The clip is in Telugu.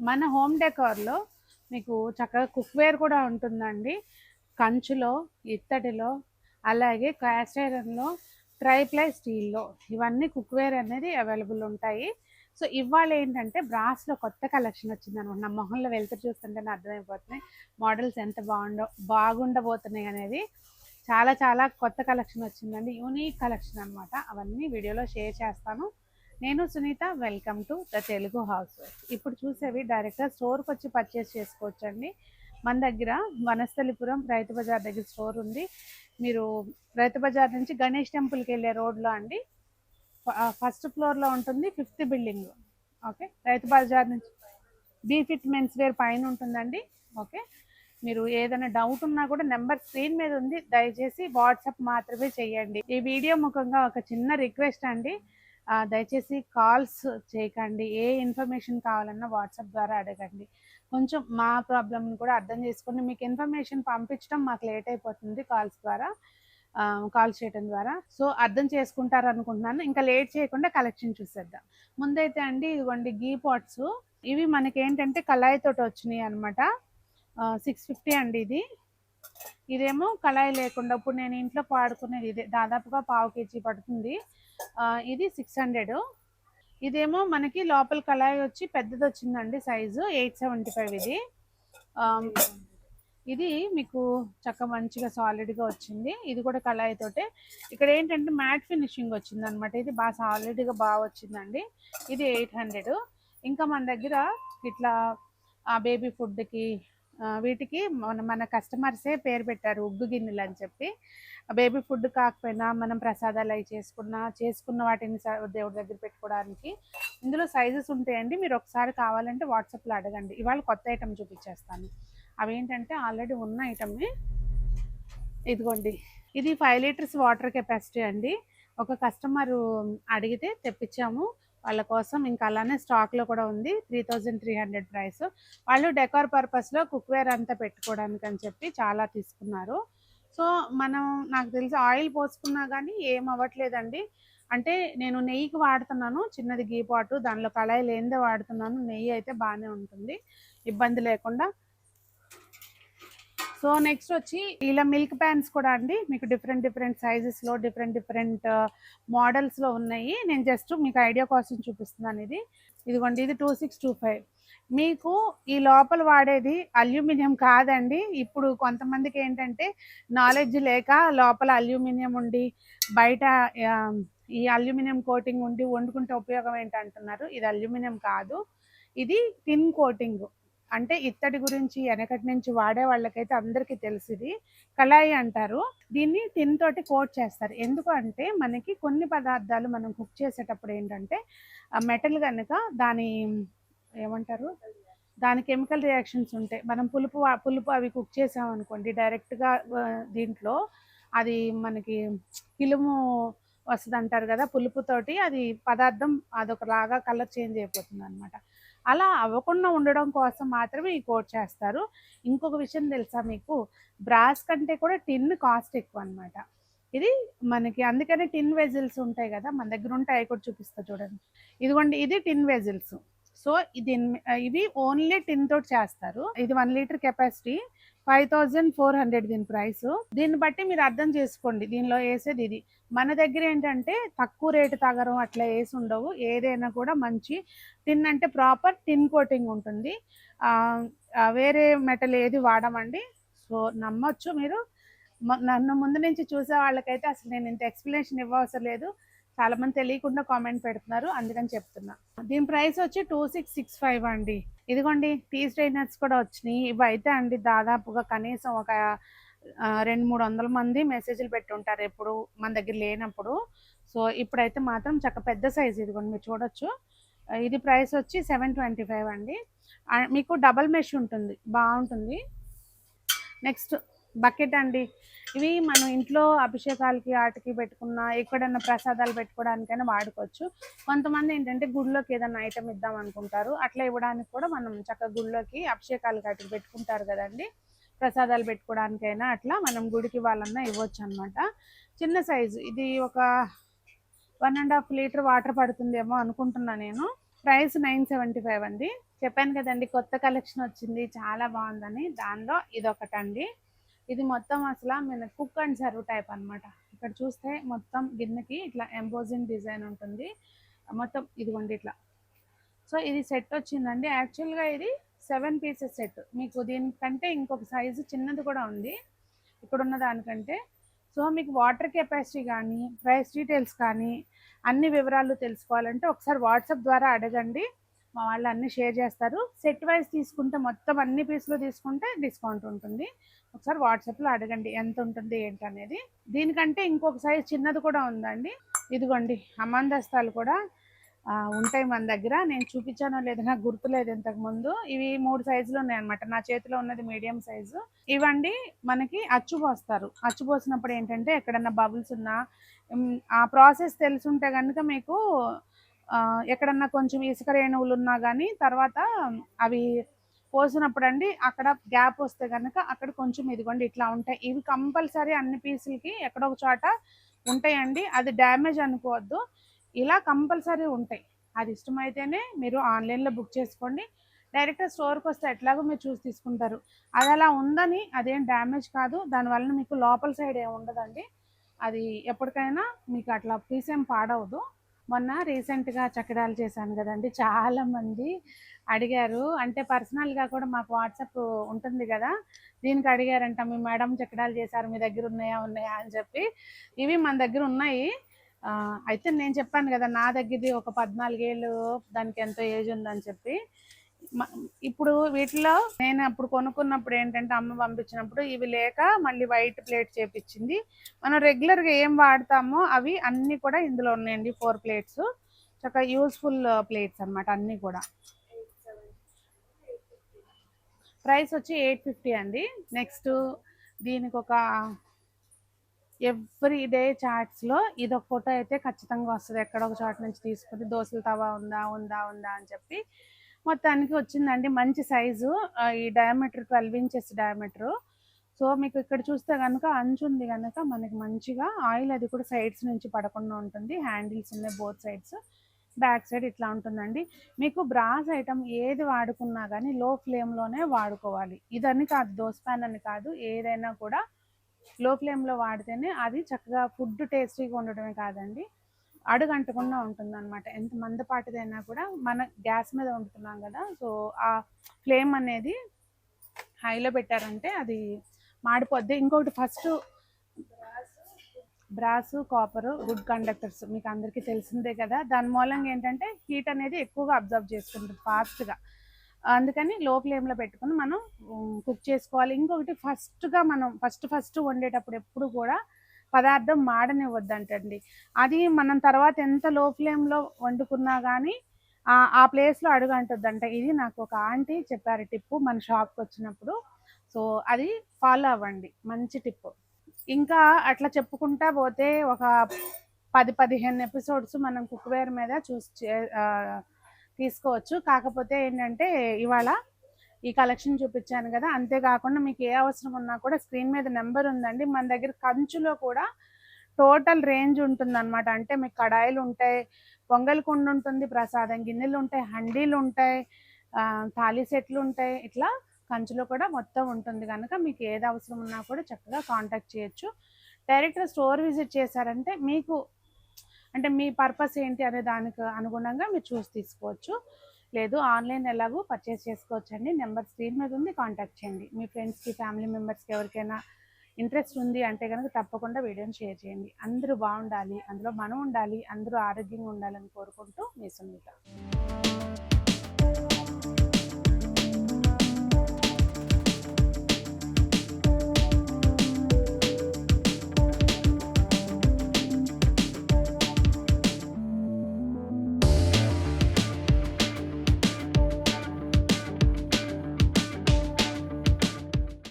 మన హోమ్ డెకార్లో మీకు చక్కగా కుక్వేర్ కూడా ఉంటుందండి. కంచులో, ఇత్తడిలో, అలాగే క్యాస్ట్ ఐరన్లో, ట్రైప్లై స్టీల్లో ఇవన్నీ కుక్వేర్ అనేది అవైలబుల్ ఉంటాయి. సో ఇవాళ ఏంటంటే బ్రాస్లో కొత్త కలెక్షన్ వచ్చిందనమాట. నా మొహంలో వెళ్తూ చూస్తుంటేనే అర్థమైపోతున్నాయి మోడల్స్ ఎంత బాగుండబోతున్నాయి అనేది. చాలా చాలా కొత్త కలెక్షన్ వచ్చిందండి, యూనిక్ కలెక్షన్ అనమాట. అవన్నీ వీడియోలో షేర్ చేస్తాను. నేను Sunitha, welcome to the Telugu house wife. ఇప్పుడు చూసేవి డైరెక్ట్గా స్టోర్కి వచ్చి పర్చేస్ చేసుకోవచ్చండి. మన దగ్గర వనస్థలిపురం రైతు బజార్ దగ్గర స్టోర్ ఉంది. మీరు రైతు బజార్ నుంచి గణేష్ టెంపుల్కి వెళ్ళే రోడ్లో అండి, ఫస్ట్ ఫ్లోర్లో ఉంటుంది, 5th building. Okay, Rythu Bazar నుంచి బీఫిట్ మెన్స్ వేర్ పైన ఉంటుందండి. ఓకే, మీరు ఏదైనా డౌట్ ఉన్నా కూడా నెంబర్ స్క్రీన్ మీద ఉంది, దయచేసి వాట్సాప్ మాత్రమే చేయండి. ఈ వీడియో ముఖంగా ఒక చిన్న రిక్వెస్ట్ అండి, దయచేసి కాల్స్ చేయకండి. ఏ ఇన్ఫర్మేషన్ కావాలన్నా వాట్సాప్ ద్వారా అడగండి. కొంచెం మా ప్రాబ్లమ్ని కూడా అర్థం చేసుకోండి. మీకు ఇన్ఫర్మేషన్ పంపించడం మాకు లేట్ అయిపోతుంది కాల్స్ ద్వారా, కాల్ చేయడం ద్వారా. సో అర్థం చేసుకుంటారు అనుకుంటున్నాను. ఇంకా లేట్ చేయకుండా కలెక్షన్ చూసేద్దాం. ముందైతే అండి ఇదిగోండి గీ పాట్స్. ఇవి మనకి ఏంటంటే కళాయితోటి వచ్చినాయి అనమాట. 650 అండి ఇది. ఇదేమో కళాయి లేకుండా, ఇప్పుడు నేను ఇంట్లో పాడుకునేది ఇదే, దాదాపుగా 1/2 kg పడుతుంది. ఇది 600. ఇదేమో మనకి లోపల కళాయి వచ్చి పెద్దది వచ్చిందండి, సైజు 875. ఇది ఇది మీకు చక్క మంచిగా సాలిడ్గా వచ్చింది. ఇది కూడా కళాయితోటే. ఇక్కడ ఏంటంటే మ్యాట్ ఫినిషింగ్ వచ్చింది అనమాట. ఇది బాగా సాలిడ్గా బాగా వచ్చిందండి. ఇది 800. ఇంకా మన దగ్గర ఇట్లా బేబీ ఫుడ్కి వీటికి మన కస్టమర్సే పేరు పెట్టారు ఉగ్గు గిన్నెలు అని చెప్పి. బేబీ ఫుడ్ కాకపోయినా మనం ప్రసాదాలు అవి చేసుకున్న వాటిని దేవుడి దగ్గర పెట్టుకోవడానికి ఇందులో సైజెస్ ఉంటాయండి. మీరు ఒకసారి కావాలంటే వాట్సాప్లో అడగండి. ఇవాళ కొత్త ఐటమ్ చూపించేస్తాను. అవేంటంటే ఆల్రెడీ ఉన్న ఐటమ్ని. ఇదిగోండి, ఇది 5 లీటర్స్ వాటర్ కెపాసిటీ అండి. ఒక కస్టమరు అడిగితే తెప్పించాము వాళ్ళ కోసం. ఇంకా అలానే స్టాక్లో కూడా ఉంది. 3300 ప్రైస్. వాళ్ళు డెకార్ పర్పస్లో కుక్వేర్ అంతా పెట్టుకోవడానికి అని చెప్పి చాలా తీసుకున్నారు. సో మనం, నాకు తెలిసి ఆయిల్ పోసుకున్నా కానీ ఏం అవ్వట్లేదండి. అంటే నేను నెయ్యికి వాడుతున్నాను, చిన్నది గీ పాటు, దానిలో కళాయి లేనిదే వాడుతున్నాను. నెయ్యి అయితే బాగానే ఉంటుంది, ఇబ్బంది లేకుండా. సో నెక్స్ట్ వచ్చి ఇలా మిల్క్ ప్యాన్స్ కూడా అండి, మీకు డిఫరెంట్ సైజెస్లో డిఫరెంట్ మోడల్స్లో ఉన్నాయి. నేను జస్ట్ మీకు ఐడియా కోసం చూపిస్తున్నాను. ఇదిగోండి, ఇది 2625. మీకు ఈ లోపల వాడేది అల్యూమినియం కాదండి. ఇప్పుడు కొంతమందికి ఏంటంటే నాలెడ్జ్ లేక లోపల అల్యూమినియం ఉండి బయట ఈ అల్యూమినియం కోటింగ్ ఉండి వండుకుంటే ఉపయోగం ఏంటంటున్నారు. ఇది అల్యూమినియం కాదు, ఇది టిన్ కోటింగ్. అంటే ఇత్తడి గురించి వెనకటి నుంచి వాడే వాళ్ళకైతే అందరికీ తెలిసింది. కళాయి అంటారు దీన్ని. టిన్ తోటి కోట్ చేస్తారు. ఎందుకు అంటే మనకి కొన్ని పదార్థాలు మనం కుక్ చేసేటప్పుడు ఏంటంటే మెటల్ కనుక దాని ఏమంటారు, దాని కెమికల్ రియాక్షన్స్ ఉంటాయి. మనం పులుపు అవి కుక్ చేసామనుకోండి డైరెక్ట్గా దీంట్లో, అది మనకి కిలుము వస్తుంది అంటారు కదా, పులుపుతోటి అది పదార్థం అదొకలాగా కలర్ చేంజ్ అయిపోతుంది అనమాట. అలా అవ్వకుండా ఉండడం కోసం మాత్రమే ఈ కోట్ చేస్తారు. ఇంకొక విషయం తెలుసా మీకు, బ్రాస్ కంటే కూడా టిన్ కాస్ట్ ఎక్కువ అనమాట. ఇది మనకి అందుకనే టిన్ వెజిల్స్ ఉంటాయి కదా, మన దగ్గర ఉంటాయి కూడా చూపిస్తా చూడండి. ఇదిగోండి, ఇది టిన్ వెజిల్స్. సో ఇవి ఓన్లీ టిన్ తోటి చేస్తారు. ఇది 1 లీటర్ కెపాసిటీ, 5400 దీని ప్రైస్. దీన్ని బట్టి మీరు అర్థం చేసుకోండి దీనిలో వేసేది ఇది. మన దగ్గర ఏంటంటే తక్కువ రేటు తగరం అట్లా వేసి ఉండవు. ఏదైనా కూడా మంచి టిన్ అంటే ప్రాపర్ టిన్ కోటింగ్ ఉంటుంది. వేరే మెటల్ ఏది వాడమండి. సో నమ్మొచ్చు మీరు. నన్ను ముందు నుంచి చూసే వాళ్ళకైతే అసలు నేను ఇంత ఎక్స్ప్లెనేషన్ ఇవ్వవసరం లేదు. చాలా మంది తెలియకుండా కామెంట్ పెడుతున్నారు, అందుకని చెప్తున్నా. దీని ప్రైస్ వచ్చి 2665 అండి. ఇదిగోండి, టీ స్ట్రైనర్స్ కూడా వచ్చినాయి. ఇవి అయితే అండి దాదాపుగా కనీసం ఒక 200-300 మంది మెసేజ్లు పెట్టుంటారు ఎప్పుడు మన దగ్గర లేనప్పుడు. సో ఇప్పుడైతే మాత్రం చక్క పెద్ద సైజు. ఇదిగోండి మీరు చూడొచ్చు. ఇది ప్రైస్ వచ్చి 725 అండి. మీకు డబల్ మెష్ ఉంటుంది, బాగుంటుంది. నెక్స్ట్ బకెట్ అండి. ఇవి మనం ఇంట్లో అభిషేకాలకి ఆటకి పెట్టుకున్న, ఎక్కడన్నా ప్రసాదాలు పెట్టుకోవడానికైనా వాడుకోవచ్చు. కొంతమంది ఏంటంటే గుడిలోకి ఏదైనా ఐటమ్ ఇద్దాం అనుకుంటారు, అట్లా ఇవ్వడానికి కూడా మనం చక్కగా గుడిలోకి అభిషేకాలకి అటు పెట్టుకుంటారు కదండి, ప్రసాదాలు పెట్టుకోవడానికైనా అట్లా మనం గుడికి వాళ్ళన్నా ఇవ్వచ్చు అనమాట. చిన్న సైజు. ఇది ఒక 1.5 లీటర్ వాటర్ పడుతుందేమో అనుకుంటున్నా నేను. ప్రైస్ 975 అండి. చెప్పాను కదండి కొత్త కలెక్షన్ వచ్చింది చాలా బాగుందని. దానిలో ఇదొకటండి. ఇది మొత్తం అసలు మన కుక్ అండ్ సర్వ్ టైప్ అన్నమాట. ఇక్కడ చూస్తే మొత్తం గిన్నెకి ఇట్లా ఎంబోజింగ్ డిజైన్ ఉంటుంది. మొత్తం ఇదిగోండి ఇట్లా. సో ఇది సెట్ వచ్చిందండి. యాక్చువల్గా ఇది 7 పీసెస్ సెట్. మీకు దీనికంటే ఇంకొక సైజు చిన్నది కూడా ఉంది ఇక్కడున్న దానికంటే. సో మీకు వాటర్ కెపాసిటీ కానీ ప్రైస్ డీటెయిల్స్ కానీ అన్ని వివరాలు తెలుసుకోవాలంటే ఒకసారి వాట్సాప్ ద్వారా అడగండి. మా వాళ్ళు అన్నీ షేర్ చేస్తారు. సెట్ వైజ్ తీసుకుంటే మొత్తం అన్ని పీసులు తీసుకుంటే డిస్కౌంట్ ఉంటుంది. ఒకసారి వాట్సాప్లో అడగండి ఎంత ఉంటుంది ఏంటనేది. దీనికంటే ఇంకొక సైజ్ చిన్నది కూడా ఉందండి. ఇదిగోండి అమందస్తాలు కూడా ఉంటాయి మన దగ్గర. నేను చూపించానో లేదో నాకు గుర్తులేదు ఇంతకుముందు. ఇవి 3 సైజులు ఉన్నాయన్నమాట. నా చేతిలో ఉన్నది మీడియం సైజు. ఇవండి మనకి అచ్చు పోస్తారు. అచ్చు పోసినప్పుడు ఏంటంటే ఎక్కడన్నా బబుల్స్ ఉన్నా ఆ ప్రాసెస్ తెలుసుంటే కనుక మీకు ఎక్కడన్నా కొంచెం ఇసుక రేణువులు ఉన్నా కానీ తర్వాత అవి పోసినప్పుడు అండి అక్కడ గ్యాప్ వస్తే కనుక అక్కడ కొంచెం ఇదిగోండి ఇట్లా ఉంటాయి. ఇవి కంపల్సరీ అన్ని పీసులకి ఎక్కడొక చోట ఉంటాయండి. అది డ్యామేజ్ అనుకోవద్దు. ఇలా కంపల్సరీ ఉంటాయి. అది ఇష్టమైతేనే మీరు ఆన్లైన్లో బుక్ చేసుకోండి. డైరెక్ట్ స్టోర్కి వస్తే ఎట్లాగో మీరు చూసి తీసుకుంటారు. అది అలా ఉందని అదేం డ్యామేజ్ కాదు. దానివల్ల మీకు లోపల సైడ్ ఏమి ఉండదండి. అది ఎప్పటికైనా మీకు అట్లా పీస్ ఏం పాడవదు. మొన్న రీసెంట్గా చక్రాలు చేశాను కదండి, చాలామంది అడిగారు. అంటే పర్సనల్గా కూడా మాకు వాట్సాప్ ఉంటుంది కదా, దీనికి అడిగారంట మీ మేడం చక్రాలు చేశారు మీ దగ్గర ఉన్నాయా ఉన్నాయా అని చెప్పి. ఇవి మన దగ్గర ఉన్నాయి. అయితే నేను చెప్పాను కదా నా దగ్గరది ఒక 14 ఏళ్ళు, దానికి ఎంతో ఏజ్ ఉందని చెప్పి. ఇప్పుడు వీటిలో నేను అప్పుడు కొనుక్కున్నప్పుడు ఏంటంటే అమ్మ పంపించినప్పుడు ఇవి లేక మళ్ళీ వైట్ ప్లేట్ చేపించింది. మనం రెగ్యులర్గా ఏం వాడతామో అవి అన్నీ కూడా ఇందులో ఉన్నాయండి. 4 ప్లేట్స్ చక్కగా యూస్ఫుల్ ప్లేట్స్ అన్నమాట. అన్నీ కూడా ప్రైస్ వచ్చి 850 అండి. నెక్స్ట్ దీనికి ఒక ఎవ్రీ డే చాట్స్లో ఇదొక ఫోటో అయితే ఖచ్చితంగా వస్తుంది. ఎక్కడో ఒక చోట నుంచి తీసుకుని దోశల తవా ఉందా ఉందా ఉందా అని చెప్పి మొత్తానికి వచ్చిందండి. మంచి సైజు. ఈ డయామీటర్ 12 ఇంచెస్ డయామీటరు. సో మీకు ఇక్కడ చూస్తే కనుక అంచు ఉంది కనుక మనకి మంచిగా ఆయిల్ అది కూడా సైడ్స్ నుంచి పడకుండా ఉంటుంది. హ్యాండిల్స్ ఉన్నాయి బోత్ సైడ్స్. బ్యాక్ సైడ్ ఇట్లా ఉంటుందండి. మీకు బ్రాస్ ఐటమ్ ఏది వాడుకున్నా కానీ లో ఫ్లేమ్లోనే వాడుకోవాలి. ఇదని కాదు, దోశ ప్యాన్ అని కాదు, ఏదైనా కూడా లో ఫ్లేమ్లో వాడితేనే అది చక్కగా ఫుడ్ టేస్టీగా ఉండడమే కాదండి అడుగంటకుండా ఉంటుంది అనమాట. ఎంత మందపాటిదైనా కూడా మన గ్యాస్ మీద వండుతున్నాం కదా, సో ఆ ఫ్లేమ్ అనేది హైలో పెట్టారంటే అది మాడిపోద్ది. ఇంకొకటి ఫస్ట్ బ్రాసు కాపరు గుడ్ కండక్టర్స్ మీకు అందరికీ తెలిసిందే కదా. దాని మూలంగా ఏంటంటే హీట్ అనేది ఎక్కువగా అబ్జర్వ్ చేసుకుంటుంది ఫాస్ట్గా. అందుకని లో ఫ్లేమ్లో పెట్టుకుని మనం కుక్ చేసుకోవాలి. ఇంకొకటి ఫస్ట్గా మనం ఫస్ట్ వండేటప్పుడు ఎప్పుడు కూడా పదార్థం మాడనివ్వద్దంటండి. అది మనం తర్వాత ఎంత లో ఫ్లేమ్లో వండుకున్నా కానీ ఆ ప్లేస్లో అడుగు అంటుందంట. ఇది నాకు ఒక ఆంటీ చెప్పారు టిప్పు మన షాప్కి వచ్చినప్పుడు. సో అది ఫాలో అవ్వండి, మంచి టిప్పు. ఇంకా అట్లా చెప్పుకుంటా పోతే ఒక 10-15 ఎపిసోడ్స్ మనం కుక్వేర్ మీద తీసుకోవచ్చు. కాకపోతే ఏంటంటే ఇవాళ ఈ కలెక్షన్ చూపించాను కదా, అంతేకాకుండా మీకు ఏ అవసరం ఉన్నా కూడా స్క్రీన్ మీద నెంబర్ ఉందండి. మన దగ్గర కంచులో కూడా టోటల్ రేంజ్ ఉంటుందన్నమాట. అంటే మీకు కడాయిలు ఉంటాయి, పొంగల్ కుండ ఉంటుంది, ప్రసాదం గిన్నెలు ఉంటాయి, హండీలు ఉంటాయి, థాలీ సెట్లు ఉంటాయి. ఇట్లా కంచులో కూడా మొత్తం ఉంటుంది కనుక మీకు ఏది అవసరం ఉన్నా కూడా చక్కగా కాంటాక్ట్ చేయొచ్చు. డైరెక్ట్గా స్టోర్ విజిట్ చేశారంటే మీకు అంటే మీ పర్పస్ ఏంటి అనే దానికి అనుగుణంగా మీరు చూసి తీసుకోవచ్చు. లేదు ఆన్లైన్ ఎలాగో పర్చేస్ చేసుకోవచ్చు అండి. నెంబర్ స్క్రీన్ మీద ఉంది, కాంటాక్ట్ చేయండి. మీ ఫ్రెండ్స్కి ఫ్యామిలీ మెంబర్స్కి ఎవరికైనా ఇంట్రెస్ట్ ఉంది అంటే కనుక తప్పకుండా వీడియోని షేర్ చేయండి. అందరూ బాగుండాలి, అందులో మనం ఉండాలి, అందరూ ఆరోగ్యంగా ఉండాలని కోరుకుంటూ మీ సునీత.